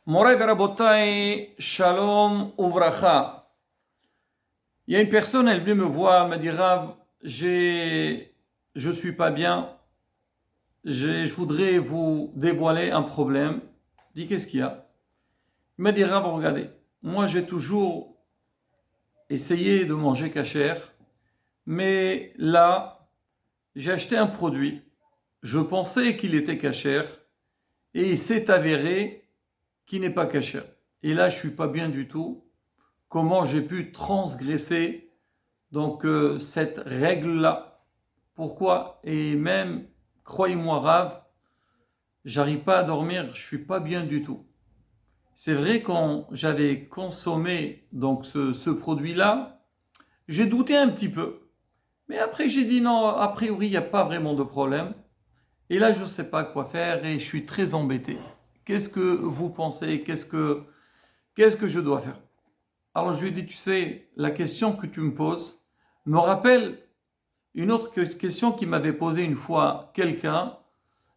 Moray Verabotai, Shalom Uvracha. Il y a une personne, elle vient me voir, elle me dit Rav, je suis pas bien, je voudrais vous dévoiler un problème. Je dis qu'est-ce qu'il y a? Il m'a dit Rav, regardez, moi j'ai toujours essayé de manger cachère, mais là, j'ai acheté un produit, je pensais qu'il était cachère, et il s'est avéré qu'il n'est pas cachère. Et là, je suis pas bien du tout. Comment j'ai pu transgresser cette règle-là? Pourquoi? Et même, croyez-moi, Rav, j'arrive pas à dormir, je suis pas bien du tout. C'est vrai quand j'avais consommé ce produit-là, j'ai douté un petit peu. Mais après j'ai dit non, a priori il n'y a pas vraiment de problème. Et là je ne sais pas quoi faire et je suis très embêté. Qu'est-ce que vous pensez? Qu'est-ce que je dois faire? Alors je lui ai dit, tu sais, la question que tu me poses me rappelle une autre question qui m'avait posé une fois quelqu'un,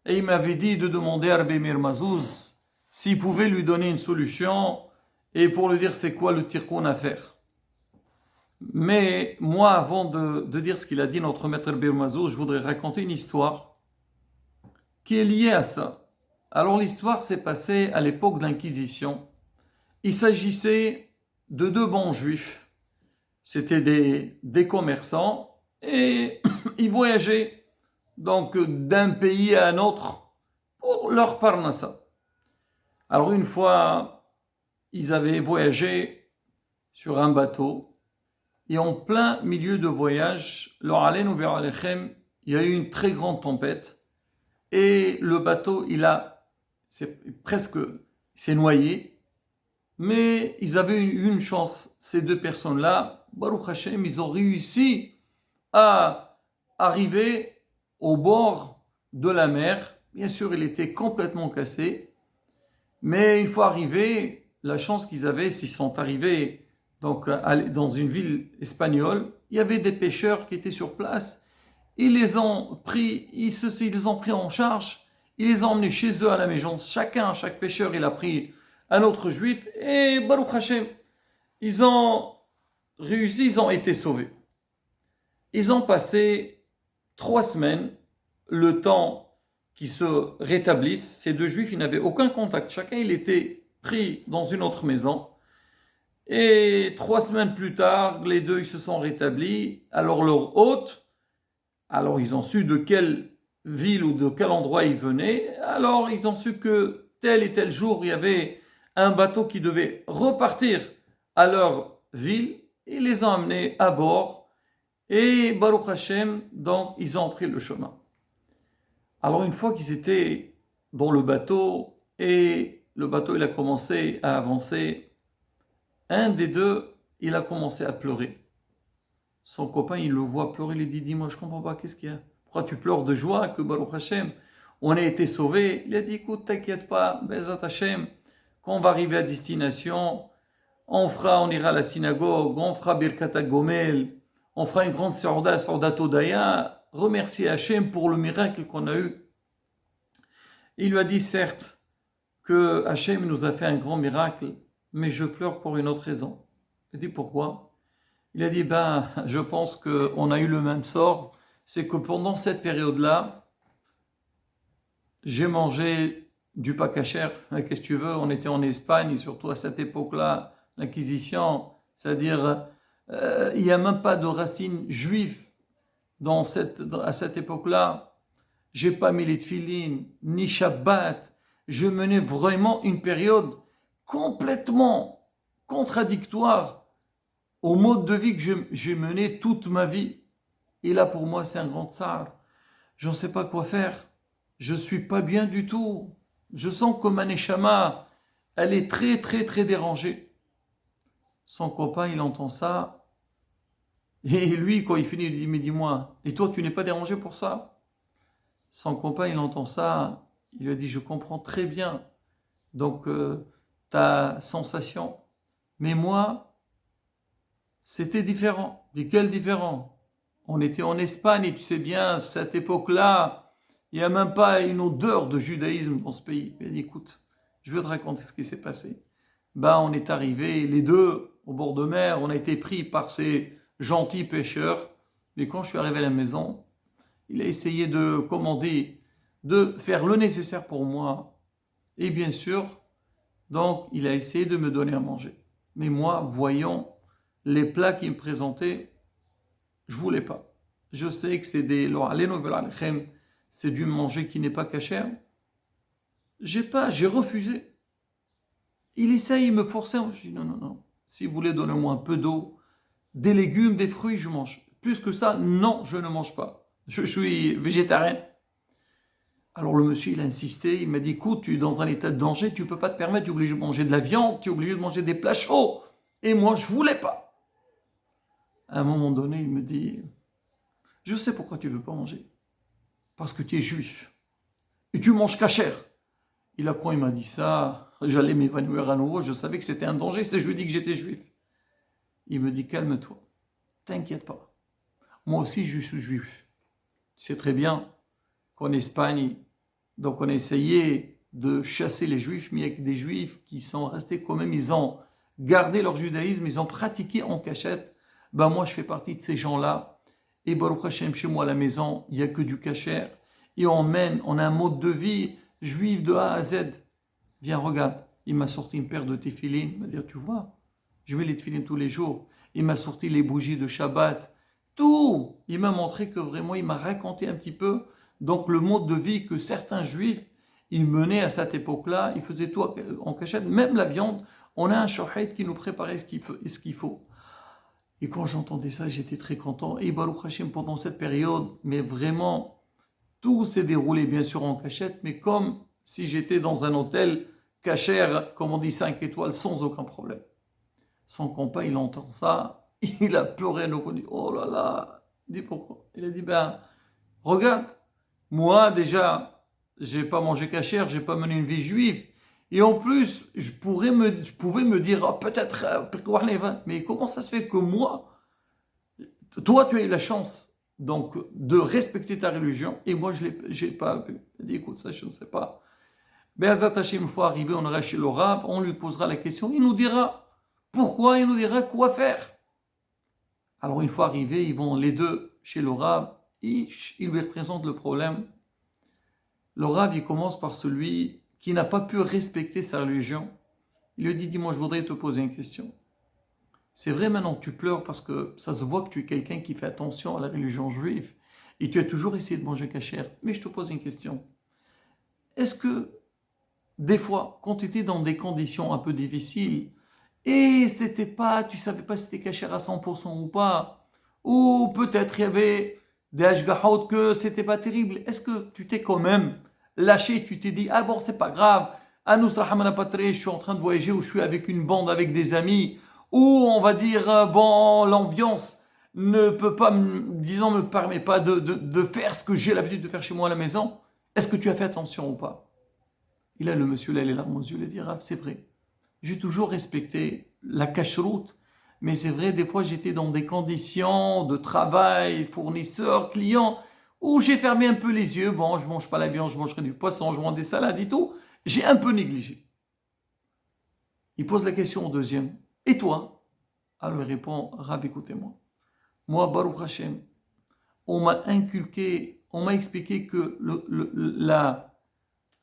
et il m'avait dit de demander à Rabbi Meir Mazouz s'il pouvait lui donner une solution et pour lui dire c'est quoi le tikkun à faire. Mais moi, avant de dire ce qu'il a dit notre maître Rabbi Meir Mazouz, je voudrais raconter une histoire qui est liée à ça. Alors l'histoire s'est passée à l'époque de l'Inquisition. Il s'agissait de deux bons juifs. C'était des commerçants et ils voyageaient d'un pays à un autre pour leur parnassa. Alors une fois, ils avaient voyagé sur un bateau et en plein milieu de voyage, leur haleinu ve'alechem, il y a eu une très grande tempête et le bateau, s'est noyé. Mais ils avaient eu une chance, ces deux personnes-là, Baruch Hashem, ils ont réussi à arriver au bord de la mer. Bien sûr, il était complètement cassé, mais une fois arrivés, la chance qu'ils avaient, s'ils sont arrivés dans une ville espagnole, il y avait des pêcheurs qui étaient sur place. Ils les ont pris, ils les ont pris en charge, ils les ont emmenés chez eux à la maison. Chaque pêcheur, il a pris un autre juif et Baruch Hashem, ils ont réussi, ils ont été sauvés. Ils ont passé 3 semaines, le temps qu'ils se rétablissent. Ces deux juifs, ils n'avaient aucun contact. Chacun, il était pris dans une autre maison. Et 3 semaines plus tard, les deux, ils se sont rétablis. Alors leur hôte, alors ils ont su de quelle ville ou de quel endroit ils venaient. Alors ils ont su que tel et tel jour, il y avait un bateau qui devait repartir à leur ville. Ils les ont amenés à bord. Et Baruch Hashem, donc, ils ont pris le chemin. Alors, une fois qu'ils étaient dans le bateau, et le bateau, il a commencé à avancer, un des deux, il a commencé à pleurer. Son copain, il le voit pleurer, il lui dit, dis-moi, je comprends pas, qu'est-ce qu'il y a? Pourquoi tu pleures de joie que Baruch Hashem, on a été sauvés? Il a dit, écoute, t'inquiète pas, Bezat Hashem, quand on va arriver à destination, on ira à la synagogue, on fera Birkat Gomel, on fera une grande Sordat Odaya, remercier Hachem pour le miracle qu'on a eu. Il lui a dit certes que Hachem nous a fait un grand miracle, mais je pleure pour une autre raison. Il a dit pourquoi? Il a dit je pense qu'on a eu le même sort, c'est que pendant cette période-là, j'ai mangé du pas cachère. Qu'est-ce que tu veux? On était en Espagne, et surtout à cette époque-là, l'Inquisition, c'est-à-dire il n'y a même pas de racines juives à cette époque-là. J'ai pas mis les tefilines, ni Shabbat. Je menais vraiment une période complètement contradictoire au mode de vie que j'ai mené toute ma vie. Et là, pour moi, c'est un grand tsar. Je ne sais pas quoi faire. Je suis pas bien du tout. Je sens que ma neshama, elle est très, très, très dérangée. Son copain, il entend ça. Et lui, quand il finit, il dit, mais dis-moi, et toi, tu n'es pas dérangé pour ça? Son copain, il entend ça. Il lui a dit, je comprends très bien ta sensation. Mais moi, c'était différent. De quel différent? On était en Espagne et tu sais bien, cette époque-là, il n'y a même pas une odeur de judaïsme dans ce pays. Il a dit, écoute, Je veux te raconter ce qui s'est passé. Ben, on est arrivés, les deux, au bord de mer, on a été pris par ces gentils pêcheurs. Mais quand je suis arrivé à la maison, il a essayé de commander, de faire le nécessaire pour moi. Et bien sûr, donc, il a essayé de me donner à manger. Mais moi, voyant les plats qu'il me présentait, je voulais pas. Je sais que c'est des c'est du manger qui n'est pas cachère. J'ai refusé. Il essaye, il me forçait. Je dis non, non, non. Si vous voulez, donnez-moi un peu d'eau, des légumes, des fruits, je mange. Plus que ça, non, je ne mange pas. Je suis végétarien. Alors le monsieur, il a insisté, il m'a dit, écoute, tu es dans un état de danger, tu ne peux pas te permettre, tu es obligé de manger de la viande, tu es obligé de manger des plats chauds. Et moi, je ne voulais pas. À un moment donné, il me dit, je sais pourquoi tu ne veux pas manger. Parce que tu es juif. Et tu manges cachère. Et là, quand il m'a dit ça, j'allais m'évanouir à nouveau, je savais que c'était un danger, c'est je lui ai dit que j'étais juif. Il me dit, calme-toi, t'inquiète pas. Moi aussi, je suis juif. Tu sais très bien qu'en Espagne, donc on a essayé de chasser les juifs, mais il y a que des juifs qui sont restés quand même, ils ont gardé leur judaïsme, ils ont pratiqué en cachette. Ben moi, je fais partie de ces gens-là. Et Baruch Hashem, chez moi à la maison, il n'y a que du cachère. Et on a un mode de vie juif de A à Z. Viens, regarde, il m'a sorti une paire de téfilines. Il m'a dit, tu vois, je mets les téfilines tous les jours. Il m'a sorti les bougies de Shabbat. Tout. Il m'a montré que vraiment, il m'a raconté un petit peu donc le mode de vie que certains juifs, ils menaient à cette époque-là. Ils faisaient tout en cachette. Même la viande, on a un shohet qui nous préparait ce qu'il faut. Et quand j'entendais ça, j'étais très content. Et Baruch Hashem, pendant cette période, mais vraiment, tout s'est déroulé bien sûr en cachette, mais comme si j'étais dans un hôtel cachère, comme on dit 5 étoiles, sans aucun problème. Son compagnon, il entend ça, il a pleuré, il dit, oh là là, il dit pourquoi? Il a dit, ben, regarde, moi déjà, j'ai pas mangé cachère, j'ai pas mené une vie juive, et en plus, je pouvais me dire, oh, peut-être, mais comment ça se fait que moi, toi tu as eu la chance donc de respecter ta religion, et moi j'ai pas pu. Il dit, écoute, ça je ne sais pas. Be'ezrat Hashem, une fois arrivé, on ira chez le Rav, on lui posera la question, il nous dira pourquoi, il nous dira quoi faire. Alors une fois arrivés, ils vont les deux chez le Rav, il lui présente le problème. Le Rav, il commence par celui qui n'a pas pu respecter sa religion. Il lui dit, dis-moi, je voudrais te poser une question. C'est vrai maintenant que tu pleures parce que ça se voit que tu es quelqu'un qui fait attention à la religion juive et tu as toujours essayé de manger cachère. Mais je te pose une question. Est-ce que des fois, quand tu étais dans des conditions un peu difficiles et tu savais pas si c'était cachère à 100% ou pas, ou peut-être il y avait des hashgahot que c'était pas terrible, est-ce que tu t'es quand même lâché, tu t'es dit, ah bon, c'est pas grave, je suis en train de voyager ou je suis avec une bande, avec des amis, ou on va dire, bon, l'ambiance ne peut pas, disons, me permet pas de faire ce que j'ai l'habitude de faire chez moi à la maison. Est-ce que tu as fait attention ou pas? Et là, le monsieur, là, les larmes aux yeux, il dit, ah, c'est vrai. J'ai toujours respecté la cacheroute, mais c'est vrai, des fois, j'étais dans des conditions de travail, fournisseur, client, où j'ai fermé un peu les yeux. Bon, je mange pas la viande, je mangerai du poisson, je mange des salades et tout. J'ai un peu négligé. Il pose la question au deuxième. Et toi? Alors il répond, Rav, écoutez-moi. Moi, Baruch Hashem, on m'a inculqué, on m'a expliqué que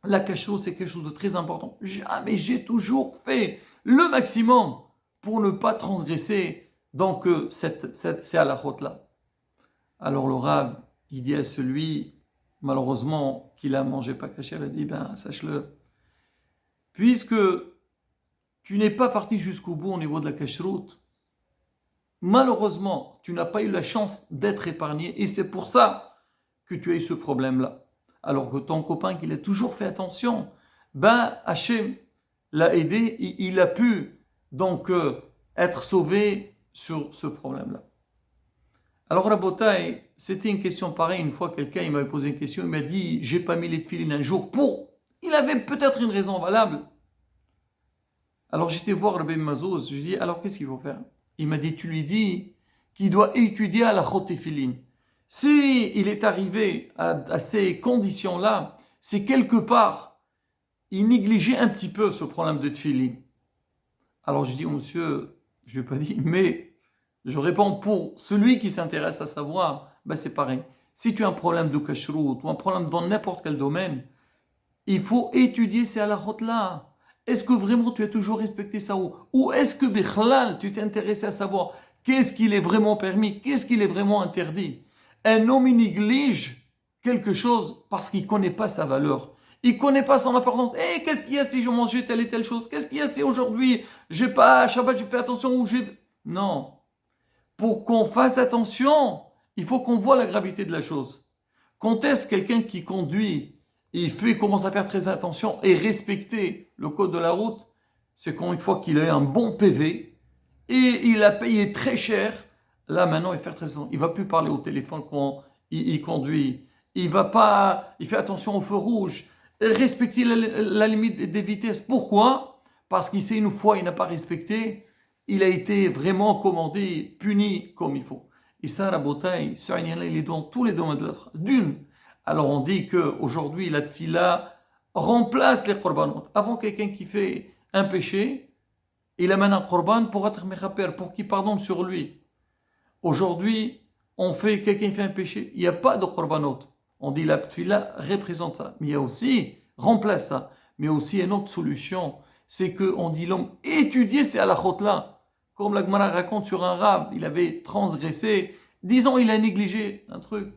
la cachot, c'est quelque chose de très important. Jamais j'ai toujours fait le maximum pour ne pas transgresser donc c'est à la route là. Alors le Rav, il dit à celui, malheureusement, qui a mangé pas caché, il a dit, ben, sache-le, puisque tu n'es pas parti jusqu'au bout au niveau de la cacheroute, malheureusement, tu n'as pas eu la chance d'être épargné et c'est pour ça que tu as eu ce problème-là. Alors que ton copain, qu'il a toujours fait attention, ben Hachem l'a aidé, il a pu donc être sauvé sur ce problème-là. Alors Rabotai, c'était une question pareille, une fois quelqu'un il m'avait posé une question, il m'a dit, j'ai pas mis les tefilines un jour pour. Il avait peut-être une raison valable. Alors j'étais voir Rabbi Mazouz, je lui dis, alors qu'est-ce qu'il faut faire? Il m'a dit, tu lui dis qu'il doit étudier à la chotéfiline. Si il est arrivé à ces conditions-là, c'est quelque part, il négligeait un petit peu ce problème de tefillin. Alors je dis au monsieur, je lui ai pas dit, mais je réponds pour celui qui s'intéresse à savoir, ben c'est pareil. Si tu as un problème de kashrut ou un problème dans n'importe quel domaine, il faut étudier ces halakhot-là. Est-ce que vraiment tu as toujours respecté ça ou est-ce que bichlal, tu t'es intéressé à savoir qu'est-ce qu'il est vraiment permis, qu'est-ce qu'il est vraiment interdit? Un homme il néglige quelque chose parce qu'il ne connaît pas sa valeur. Il ne connaît pas son importance. Eh, qu'est-ce qu'il y a si je mangeais telle et telle chose? Qu'est-ce qu'il y a si aujourd'hui, j'ai pas, Shabbat, je fais attention ou j'ai... Non. Pour qu'on fasse attention, il faut qu'on voit la gravité de la chose. Quand est-ce quelqu'un qui conduit, il commence à faire très attention et respecter le code de la route, c'est quand une fois qu'il a un bon PV et il a payé très cher, là maintenant il fait très attention. Il va plus parler au téléphone quand il conduit. Il fait attention au feu rouge, respecter la limite des vitesses. Pourquoi? Parce qu'il sait une fois il n'a pas respecté, il a été vraiment commandé, puni comme il faut. Et ça, Rabotai, ce Aïn-là, il est dans tous les domaines de la d'une. Alors on dit qu'aujourd'hui, la tfila remplace les korbanot. Avant, quelqu'un qui fait un péché, il amène un korban pour être mechaper, pour qu'il pardonne sur lui. Aujourd'hui, quelqu'un qui fait un péché, il n'y a pas de korbanot. On dit la tfila représente ça. Mais il y a aussi, remplace ça. Mais aussi une autre solution, c'est qu'on dit l'homme étudier ces halakhot-là. Comme la Gemara raconte sur un rab, il avait transgressé, disons il a négligé un truc.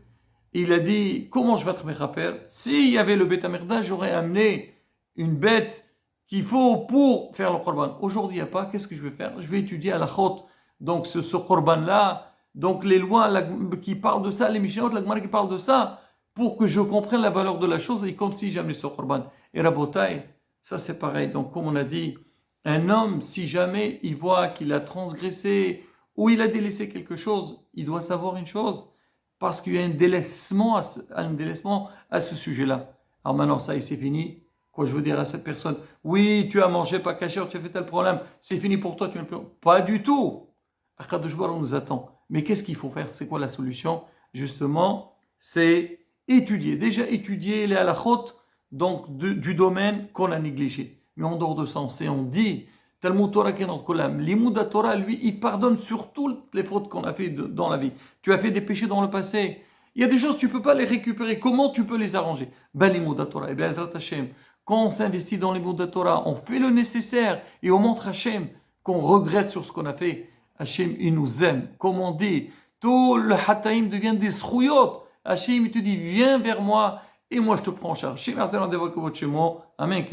Il a dit, comment je vais être mechaper? S'il y avait le bête amerda, j'aurais amené une bête qu'il faut pour faire le korban. Aujourd'hui, il n'y a pas, qu'est-ce que je vais faire? Je vais étudier à la chôte, donc ce korban-là, donc les lois qui parlent de ça, les Mishnayot, la Gemara qui parle de ça, pour que je comprenne la valeur de la chose, et comme si j'amenais ce korban. Et Rabotai, ça c'est pareil. Donc comme on a dit, un homme, si jamais il voit qu'il a transgressé ou il a délaissé quelque chose, il doit savoir une chose, parce qu'il y a un délaissement à ce sujet-là. Alors maintenant, ça, c'est fini. Quoi, je veux dire à cette personne, oui, tu as mangé pas caché, tu as fait tel problème, c'est fini pour toi, tu n'as plus... Pas du tout. Akadosh Baruch nous attend. Mais qu'est-ce qu'il faut faire? C'est quoi la solution? Justement, c'est étudier. Déjà étudier les halakhot, donc du domaine qu'on a négligé. Mais en dehors de ça, on dit, Talmud Torah Kenot Kolam, l'Imouda Torah, lui, il pardonne sur toutes les fautes qu'on a fait dans la vie. Tu as fait des péchés dans le passé. Il y a des choses, tu ne peux pas les récupérer. Comment tu peux les arranger? Ben, l'Imouda Torah, et bien, Ezrat Hashem, quand on s'investit dans l'Imouda Torah, on fait le nécessaire et on montre Hashem qu'on regrette sur ce qu'on a fait. Hashem, il nous aime. Comme on dit, tout le Hataïm devient des srouyot. Hashem, il te dit, viens vers moi et moi je te prends en charge. Amen.